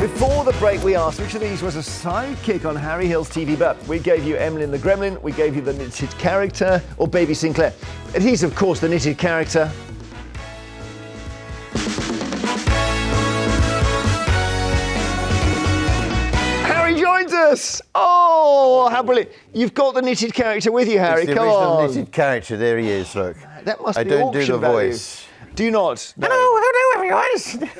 Before the break, we asked which of these was a sidekick on Harry Hill's TV Burp. We gave you Emlyn the Gremlin, we gave you the knitted character, or Baby Sinclair. And he's, of course, the knitted character. Harry joins us! Oh, how brilliant. You've got the knitted character with you, Harry. It's the Come original on. knitted character. There he is, look. That must I be don't do auction the value. voice. Do you not? No. Hello, everyone.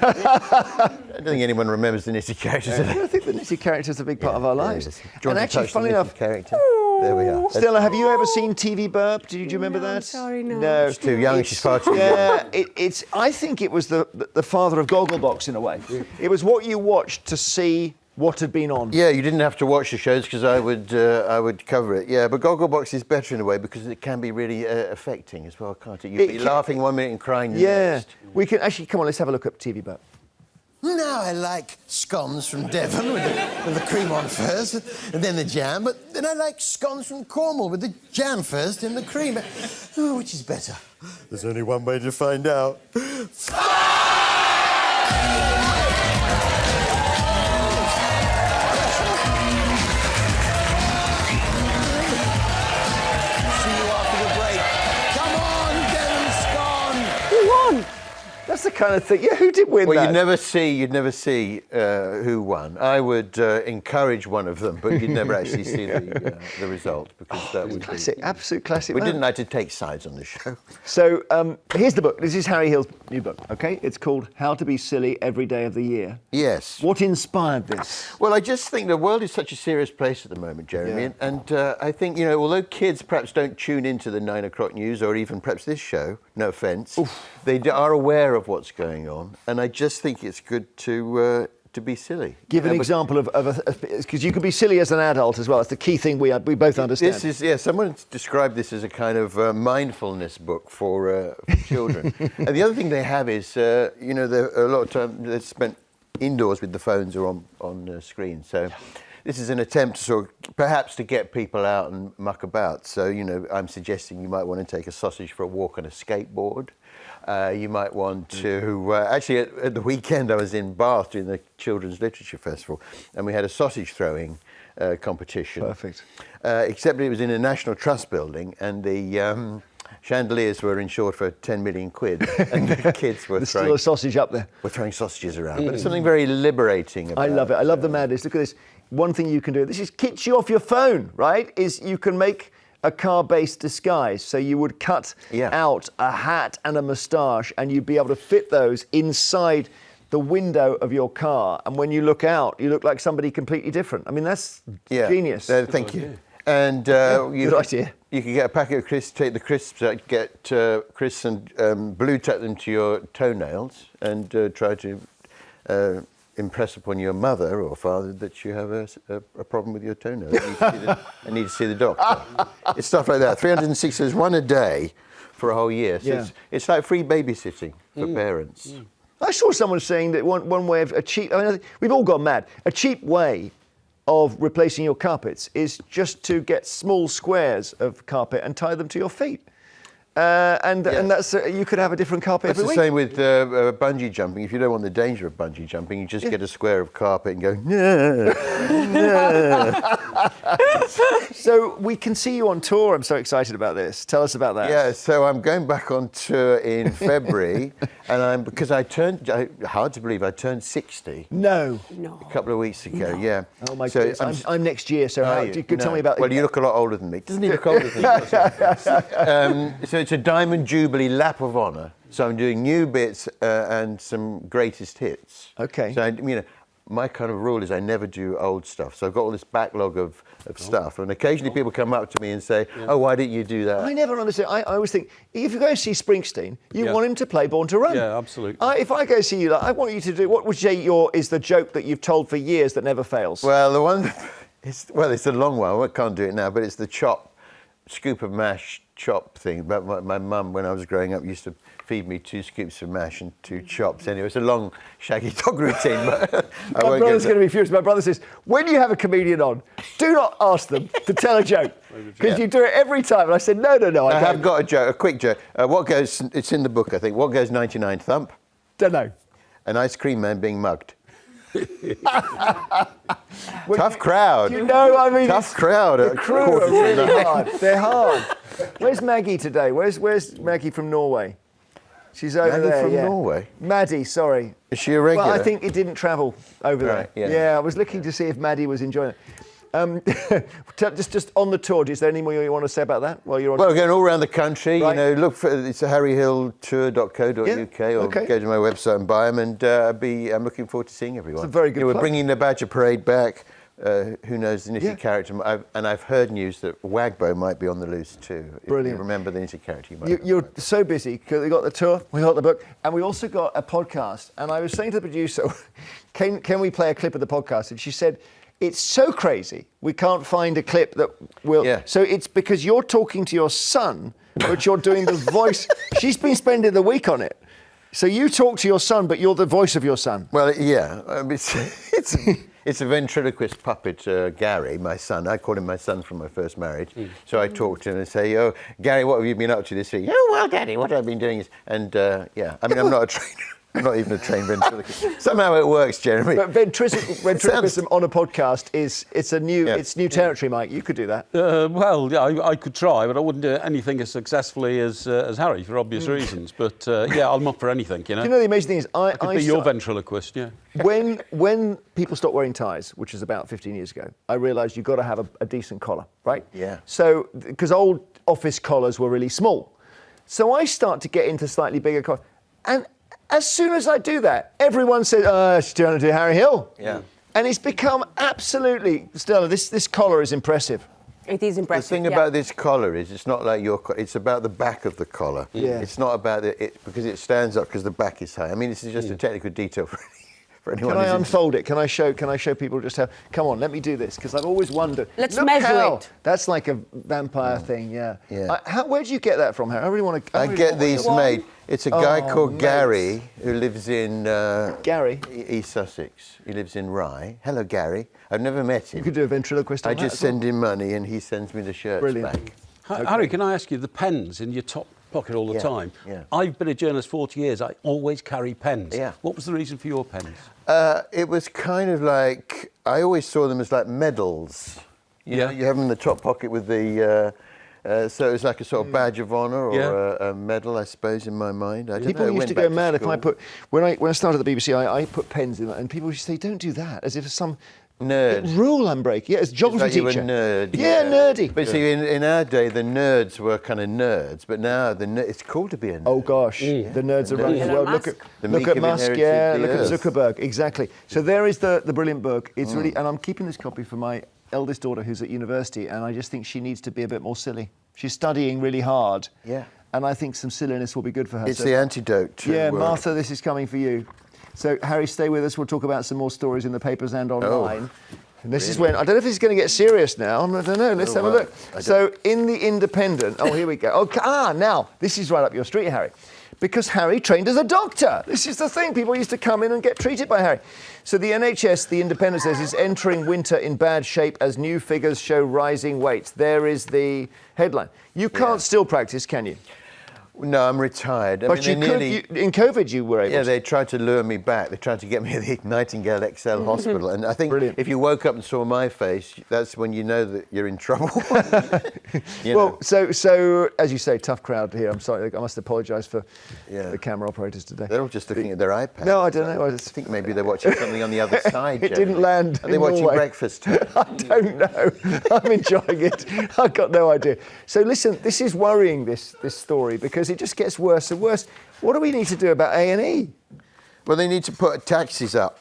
I don't think anyone remembers the knitted character today. I think the knitted character is a big part of our lives. Do you want And to actually, touch the funny knitted enough, character? There we are. Stella, have you ever seen TV Burp? Do you remember No, I'm that? sorry, no. No. She's too young. She's far too young. Yeah, it's. I think it was the father of Gogglebox in a way. It was what you watched to see what had been on. Yeah, you didn't have to watch the shows because I would cover it. Yeah, but Gogglebox is better in a way because it can be really affecting as well, can't it? You'd be laughing 1 minute and crying the next. We can actually come on. Let's have a look at TV Burp. Now I like scones from Devon with the cream on first, and then the jam. But then I like scones from Cornwall with the jam first and the cream. Oh, which is better? There's only one way to find out. See you after the break. Come on, Devon scone. Who won? That's the kind of thing. Yeah, who did win Well, that? you'd never see who won. I would encourage one of them, but you'd never actually see the result because that would Classic, be... absolute classic. We man. didn't like to take sides on the show. So here's the book. This is Harry Hill's new book. Okay, it's called How to Be Silly Every Day of the Year. Yes. What inspired this? Well, I just think the world is such a serious place at the moment, Jeremy, Yeah. and I think, although kids perhaps don't tune into the 9 o'clock news or even perhaps this show, no offence, they are aware of what's going on, and I just think it's good to be silly. Give an example of because you can be silly as an adult as well. It's the key thing we both understand. This is, someone described this as a kind of mindfulness book for children. And the other thing they have is, a lot of time they're spent indoors with the phones or on screens. So this is an attempt to sort of, perhaps to get people out and muck about. So, I'm suggesting you might want to take a sausage for a walk on a skateboard. You might want to... actually, at the weekend, I was in Bath during the Children's Literature Festival, and we had a sausage throwing competition. Perfect. Except it was in a National Trust building, and the chandeliers were insured for 10 million quid, and the kids were There's still a sausage up there. We're throwing sausages around. But there's something very liberating about I love it. I love the madness. Look at this. One thing you can do, this is kits you off your phone, right? Is you can make a car-based disguise. So you would cut out a hat and a moustache, and you'd be able to fit those inside the window of your car. And when you look out, you look like somebody completely different. I mean, that's genius. Thank you. And good idea. You can get a packet of crisps, take the crisps out, get crisps and blue tack them to your toenails, and try to impress upon your mother or father that you have a problem with your toenails. I need to see the doctor. It's stuff like that. 360, there's one a day for a whole year. So it's like free babysitting for parents. I saw someone saying that one way of we've all gone mad. A cheap way of replacing your carpets is just to get small squares of carpet and tie them to your feet. And that's you could have a different carpet That's every the week. same with bungee jumping. If you don't want the danger of bungee jumping, you just get a square of carpet and go, So we can see you on tour. I'm so excited about this. Tell us about that. Yeah, so I'm going back on tour in February, and because hard to believe, I turned 60. No. A couple of weeks ago, yeah. Oh my so goodness. I'm next year, so you could tell me about. Well, you look a lot older than me. Doesn't he look older than me? So it's a Diamond Jubilee Lap of Honour. So I'm doing new bits and some greatest hits. Okay. So my kind of rule is I never do old stuff. So I've got all this backlog of stuff, and occasionally people come up to me and say, "Oh, why didn't you do that?" I never understand. I always think if you go and see Springsteen, you want him to play Born to Run. Yeah, absolutely. If I go see you, I want you to do what would you say is the joke that you've told for years that never fails. Well, the one, it's a long one. I can't do it now, but it's the scoop of mash chop thing. But my mum, when I was growing up, used to feed me 2 scoops of mash and 2 chops. Anyway, it's a long shaggy dog routine. But my brother's going to be furious. My brother says, when you have a comedian on, do not ask them to tell a joke because you do it every time. And I said, no. I have got a joke, a quick joke. It's in the book, I think. What goes 99 thump? Don't know. An ice cream man being mugged. Tough crowd. You know, I mean, Tough crowd. The crew are really hard. They're hard. Where's Maggie today? Where's Maggie from Norway? She's over Maggie there. from yeah. Norway? Maddie, sorry. Is she a regular? Well, I think it didn't travel over Right, there. yeah. I was looking to see if Maddie was enjoying it. Just on the tour, is there any more you want to say about that while you're on? Well, we're going all around the country. Right. You know, look for it's a harryhilltour.co.uk or go to my website and buy them. And I'm looking forward to seeing everyone. It's a very good We're plug. bringing the Badger Parade back. Who knows the Nitty Yeah. character? I've heard news that Wagbo might be on the loose too. Brilliant. If you remember the Nitty character, you might. You're so busy because we got the tour, we got the book, and we also got a podcast. And I was saying to the producer, can we play a clip of the podcast? And she said, it's so crazy, we can't find a clip that will. Yeah. So it's because you're talking to your son, but you're doing the voice. She's been spending the week on it. So you talk to your son, but you're the voice of your son. Well, yeah, it's a ventriloquist puppet, Gary, my son. I call him my son from my first marriage. So I talk to him and say, "Oh, Gary, what have you been up to this week?" "Oh, well, Daddy, what I've been doing is..." And yeah, I mean, I'm not a trainer. I'm not even a trained ventriloquist. Somehow it works, Jeremy. But ventriloquism on a podcast it's new territory, Mike. You could do that. Well, yeah, I could try, but I wouldn't do anything as successfully as Harry for obvious reasons. But yeah, I'm up for anything, you know. Do you know the amazing thing is, I could be your ventriloquist, yeah. When people stopped wearing ties, which is about 15 years ago, I realised you've got to have a decent collar, right? Yeah. So, because old office collars were really small. So I start to get into slightly bigger collars. And as soon as I do that, everyone says, she's trying to do Harry Hill. Yeah. And it's become absolutely, Stella, this collar is impressive. It is impressive. The thing about this collar is it's not like your collar, it's about the back of the collar. Yeah. It's not about because it stands up because the back is high. I mean, this is just a technical detail for anyone. Can I who's unfold it? Can I show people just how? Come on, let me do this because I've always wondered. Let's Look measure how, it. That's like a vampire thing, yeah. Yeah. Where do you get that from, Harry? I really want to. I get these made. It's a guy called mate. Gary who lives in Gary? East Sussex. He lives in Rye. Hello, Gary. I've never met him. You could do a ventriloquist on I that just as well. send him money and he sends me the shirts Brilliant. back. Harry, can I ask you, the pens in your top pocket all the Yeah, time? yeah. I've been a journalist 40 years. I always carry pens. Yeah. What was the reason for your pens? It was kind of like, I always saw them as like medals. You know, you have them in the top pocket with the... so it was like a sort of badge of honour or a medal, I suppose, in my mind. I don't People know, used went to back go mad if school. I put when I started at the BBC, I put pens in that, and people used to say, "Don't do that," as if it's some Nerd. rule I'm breaking. Yeah, it's a geography It's like teacher. you were nerd. Yeah, nerdy. But see, in our day, the nerds were kind of nerds, but now it's cool to be a nerd. Oh gosh, the nerds are running the Elon world. Musk. The Look meek at have Musk, inherited yeah. the Look at earth. Zuckerberg, exactly. So there is the brilliant book. It's really, and I'm keeping this copy for my eldest daughter who's at university, and I just think she needs to be a bit more silly. She's studying really hard. Yeah. And I think some silliness will be good for her. It's So- the antidote to Yeah, work. Martha, this is coming for you. So, Harry, stay with us. We'll talk about some more stories in the papers and online. And this is when, I don't know if this is going to get serious now. I don't know. Let's have a look. So, in the Independent, here we go. Now, this is right up your street, Harry. Because Harry trained as a doctor. This is the thing. People used to come in and get treated by Harry. So the NHS, the Independent says, is entering winter in bad shape as new figures show rising weights. There is the headline. You can't still practice, can you? No, I'm retired. But you could. In COVID, you were able Yeah, to. they tried to lure me back. They tried to get me to the Nightingale XL Hospital. And I think Brilliant. if you woke up and saw my face, that's when you know that you're in trouble. Well, so as you say, tough crowd here. I'm sorry, I must apologise for the camera operators today. They're all just looking at their iPads. No, I don't know. I think maybe they're watching something on the other side. It didn't Jeremy. land Are they in watching Norway. breakfast? I don't know. I'm enjoying it. I've got no idea. So listen, this is worrying, this story, because it just gets worse and worse. What do we need to do about A&E? Well, they need to put taxes up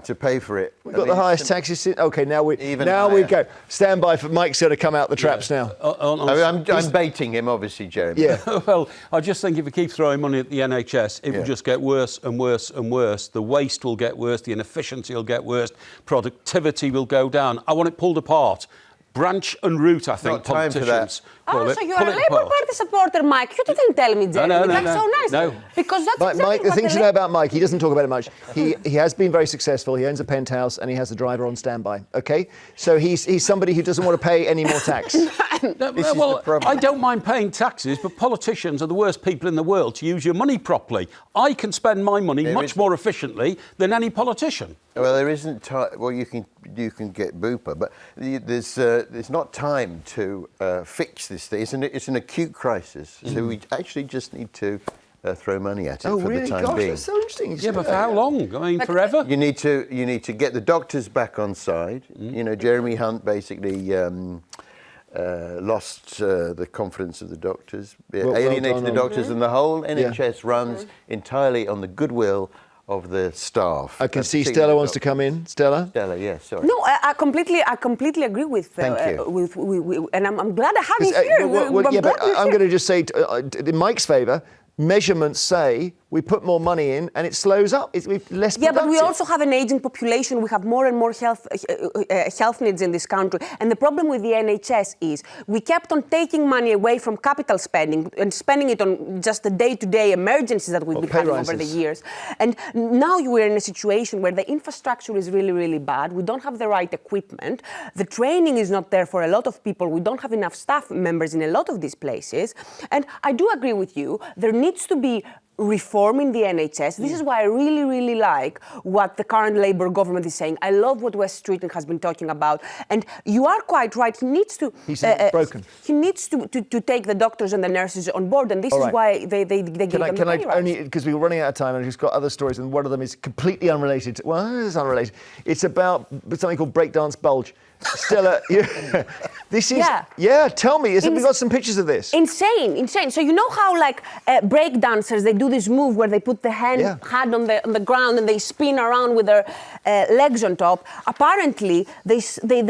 to pay for it. We've got the highest taxes. Okay, now we go. Stand by for Mike's going to come out the traps now. I'm baiting him, obviously, Jeremy. Yeah. Well, I just think if we keep throwing money at the NHS, it will just get worse and worse and worse. The waste will get worse, the inefficiency will get worse, productivity will go down. I want it pulled apart. Branch and root, I think, Not time for that. politicians. Call so it. you're Pull a it Labour apart. Party supporter, Mike. You didn't tell me, Jeremy. No, That's so nice. no. Because that's exactly Mike, the what thing to the know about Mike, he doesn't talk about it much. He has been very successful. He owns a penthouse and he has a driver on standby. Okay, so he's somebody who doesn't want to pay any more tax. Well, I don't mind paying taxes, but politicians are the worst people in the world to use your money properly. I can spend my money much more efficiently than any politician. Well, there isn't time. Well, you can get Bupa, but there's not time to fix this thing. It's an acute crisis, so we actually just need to throw money at it for the time being. That's so interesting. Yeah, but for how long? I mean, forever? You need to get the doctors back on side. You know, Jeremy Hunt basically lost the confidence of the doctors, alienated the doctors, and the whole NHS runs entirely on the goodwill of the staff. I can see Stella wants to come in. Stella? Stella, yes, sorry. No, I completely agree with. Thank you. And I'm glad I have you here. But I'm going to just say, in Mike's favour, measurements say we put more money in and it slows up. It's less productive. Yeah, but we also have an aging population. We have more and more health needs in this country. And the problem with the NHS is we kept on taking money away from capital spending and spending it on just the day-to-day emergencies that we've been having over the years. And now we're in a situation where the infrastructure is really, really bad. We don't have the right equipment. The training is not there for a lot of people. We don't have enough staff members in a lot of these places. And I do agree with you. There needs to be reform in the NHS. This is why I really, really like what the current Labour government is saying. I love what Wes Streeton has been talking about. And you are quite right. He needs to... He's broken. He needs to take the doctors and the nurses on board. And this is why they give them the pay rise. Because we were running out of time and I've just got other stories, and one of them is completely unrelated. Well, it's unrelated. It's about something called breakdance bulge. Stella, this is... Yeah, tell me. We've got some pictures of this. Insane. So you know how, like, break dancers, they do this move where they put the hand on the ground and they spin around with their legs on top. Apparently, they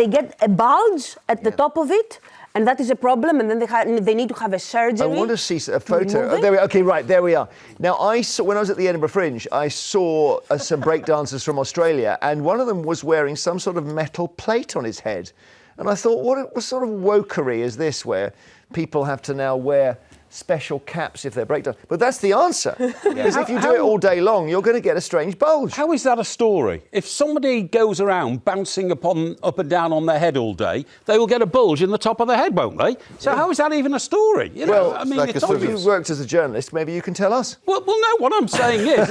get a bulge at the top of it, and that is a problem, and then they need to have a surgery. I want to see a photo. Oh, there we are. Okay, right, there we are. Now, when I was at the Edinburgh Fringe, I saw some break dancers from Australia, and one of them was wearing some sort of metal plate on his head. And I thought, what sort of wokery is this, where people have to now wear special caps if they're breakdancing? But that's the answer. Because if you do it all day long, you're going to get a strange bulge. How is that a story? If somebody goes around bouncing up and down on their head all day, they will get a bulge in the top of their head, won't they? So how is that even a story? You know, Well, I mean, like it's obvious. You worked as a journalist, maybe you can tell us. Well, no, what I'm saying is,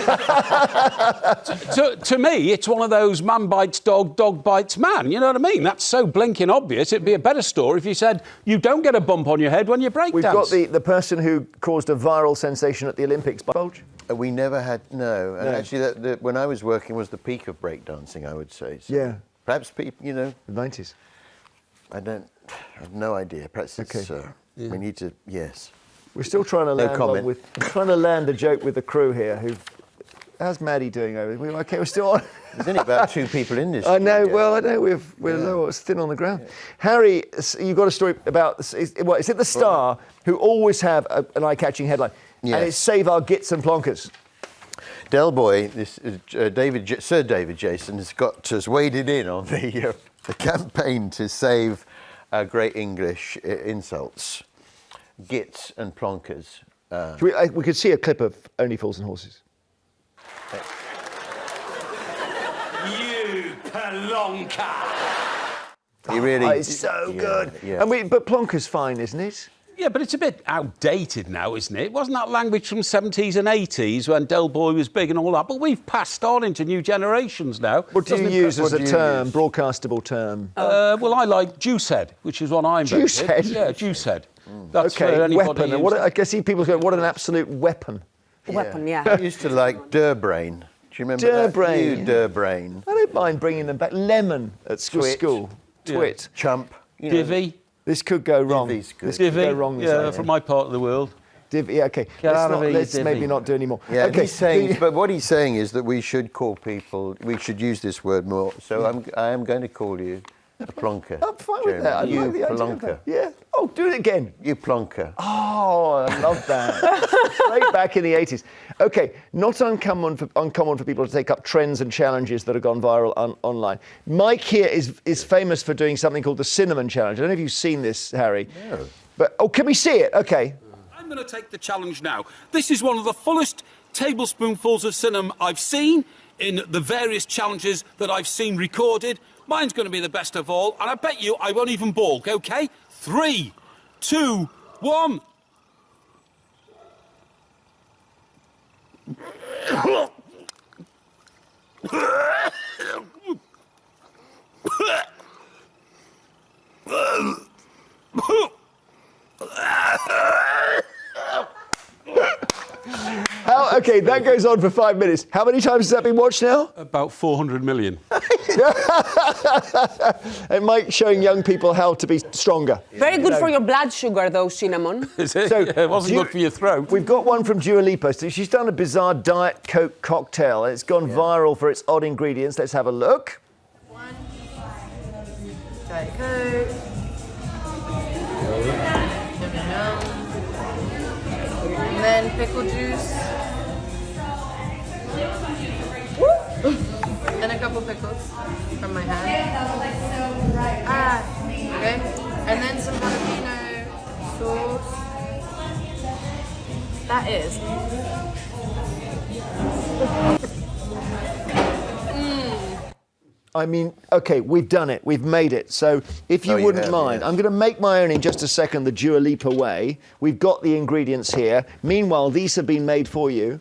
to me, it's one of those man bites dog, dog bites man. You know what I mean? That's so blinking obvious. It'd be a better story if you said you don't get a bump on your head when you break We've dance. got the person who caused a viral sensation at the Olympics, bulge. We never had, no. And actually, when I was working was the peak of breakdancing, I would say. So Yeah. Perhaps people, you know. The 90s. I have no idea. Perhaps it's, we need to, yes. We're still trying to land a joke with the crew here. How's Maddie doing over there? Okay, we're still on. There's only about 2 people in this. I know. Well, I know we're low. It's thin on the ground. Yeah. Harry, you've got a story about. Is it the Star who always have an eye-catching headline? Yes. And it's "Save our gits and plonkers." Del Boy, Sir David Jason has waded in on the campaign to save our great English insults, gits and plonkers. We could see a clip of Only Fools and Horses. You plonker! He really... it's so good. Yeah. But plonker's fine, isn't it? Yeah, but it's a bit outdated now, isn't it? Wasn't that language from 70s and 80s when Del Boy was big and all that? But we've passed on into new generations now. What do you use as a term, broadcastable term? Well, I like juicehead, which is what I'm invented. Juicehead? Yeah, juicehead. That's okay, weapon. I can see people go, what an absolute weapon. Weapon, yeah. I used to like Durbrain. Do you remember Durbrain? You Durbrain. I don't mind bringing them back. Lemon at school. Twit. Chump. Divvy. This could go wrong. Divvy's good. This could go wrong. From my part of the world. Divvy, okay. Let's maybe not do anymore. Yeah, okay. But what he's saying is that we should call people, we should use this word more. So I am going to call you a plonker. I'm fine with that. You like the idea of plonker. that. Yeah. Oh, do it again. You plonker. Oh, I love that. Straight back in the 80s. Okay, not uncommon for people to take up trends and challenges that have gone viral online. Mike here is famous for doing something called the Cinnamon Challenge. I don't know if you've seen this, Harry. No. But, oh, can we see it? Okay. I'm going to take the challenge now. This is one of the fullest tablespoonfuls of cinnamon I've seen in the various challenges that I've seen recorded. Mine's going to be the best of all, and I bet you I won't even balk, OK? 3, 2, 1. Okay, that goes on for 5 minutes. How many times has that been watched now? About 400 million. And Mike showing young people how to be stronger. Very good for your blood sugar, though, cinnamon. Is it? So, Yeah, it wasn't good for your throat. We've got one from Dua Lipa. So she's done a bizarre Diet Coke cocktail, and it's gone viral for its odd ingredients. Let's have a look. 1 Diet Coke. And then pickle juice. And a couple pickles from my hand. Okay. And then some jalapeno sauce. That is. I mean, okay, we've done it. We've made it. So if you wouldn't mind, I'm going to make my own in just a second the Dua Lipa way. We've got the ingredients here. Meanwhile, these have been made for you.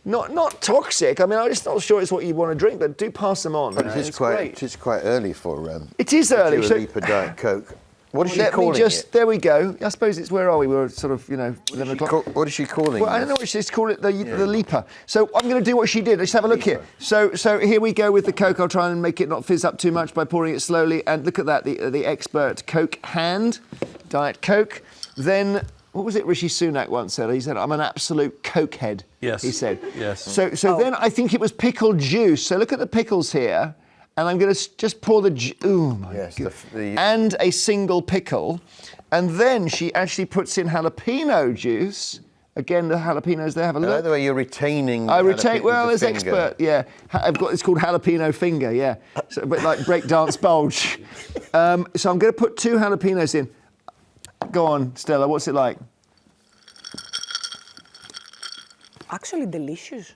Not toxic. I mean, I'm just not sure it's what you want to drink, but do pass them on. But it is quite early for it is early. Dua Lipa Diet Coke. What is she Let calling me just, it? There we go. I suppose it's, where are we? We're sort of, 11 o'clock. What is she calling Well, I don't know what she's called it, the Lipa. So I'm going to do what she did. Let's have a look here. So here we go with the Coke. I'll try and make it not fizz up too much by pouring it slowly. And look at that, the expert Coke hand, Diet Coke. Then, what was it Rishi Sunak once said? He said, I'm an absolute Coke head. Yes. He said. Yes. So then I think it was pickle juice. So look at the pickles here. And I'm going to just pour the... Oh, my God. And a single pickle. And then she actually puts in jalapeno juice. Again, the jalapenos, they have a look. I like the way you're retaining... I retain... Well, as as expert, yeah. It's called jalapeno finger, yeah. So, a bit like breakdance bulge. So I'm going to put 2 jalapenos in. Go on, Stella, what's it like? Actually delicious.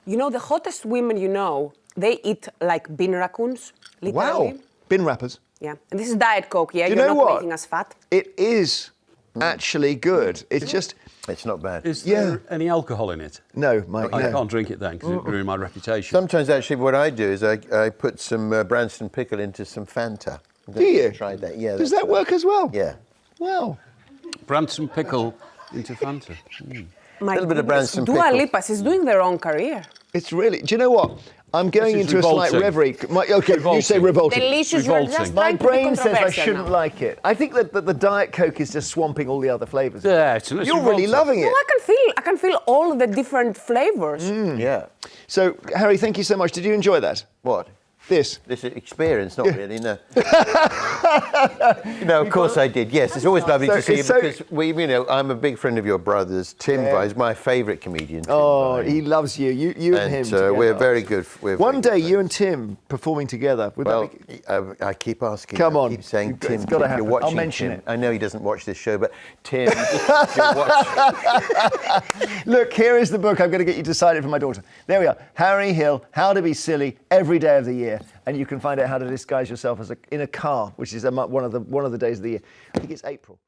You know, the hottest women you know, they eat like bean raccoons, literally. Wow, bin wrappers. Yeah, and this is Diet Coke, yeah? Do you You're know not what? making us fat. It is actually good. It's just... It's not bad. Is there any alcohol in it? No, Mike, I no. can't drink it then because it ruined my reputation. Sometimes, actually, what I do is I put some Branston pickle into some Fanta. Do you? Try that, yeah. Does that work as well? Yeah. Wow. Branston pickle into Fanta. My Little bit of goodness, Branston Dua pickle. Lipa is doing their own career. It's really... Do you know what? I'm going This is into a slight revolting. reverie. Okay, you say revolting. Delicious, you're Revolting. just My trying to be brain says I controversial shouldn't now. like it. I think that the Diet Coke is just swamping all the other flavours. Yeah, it's You're really loving it. No, I can feel all the different flavors. Yeah. So, Harry, thank you so much. Did you enjoy that? What? This? This experience, not really, no. No, of course I did. Yes, it's always lovely to see you because I'm a big friend of your brother's. Tim is my favourite comedian. Tim Vine. He loves you. You and him. And we're very good. One day, you and Tim performing together. I keep asking. Come on. I keep saying, Tim, it's gotta if you're happen. watching, I'll mention Tim. it. I know he doesn't watch this show, but Tim, if you're watching. Look, here is the book. I'm going to get you to sign it for my daughter. There we are. Harry Hill, How to Be Silly Every Day of the Year. And you can find out how to disguise yourself in a car, which is one of the days of the year. I think it's April.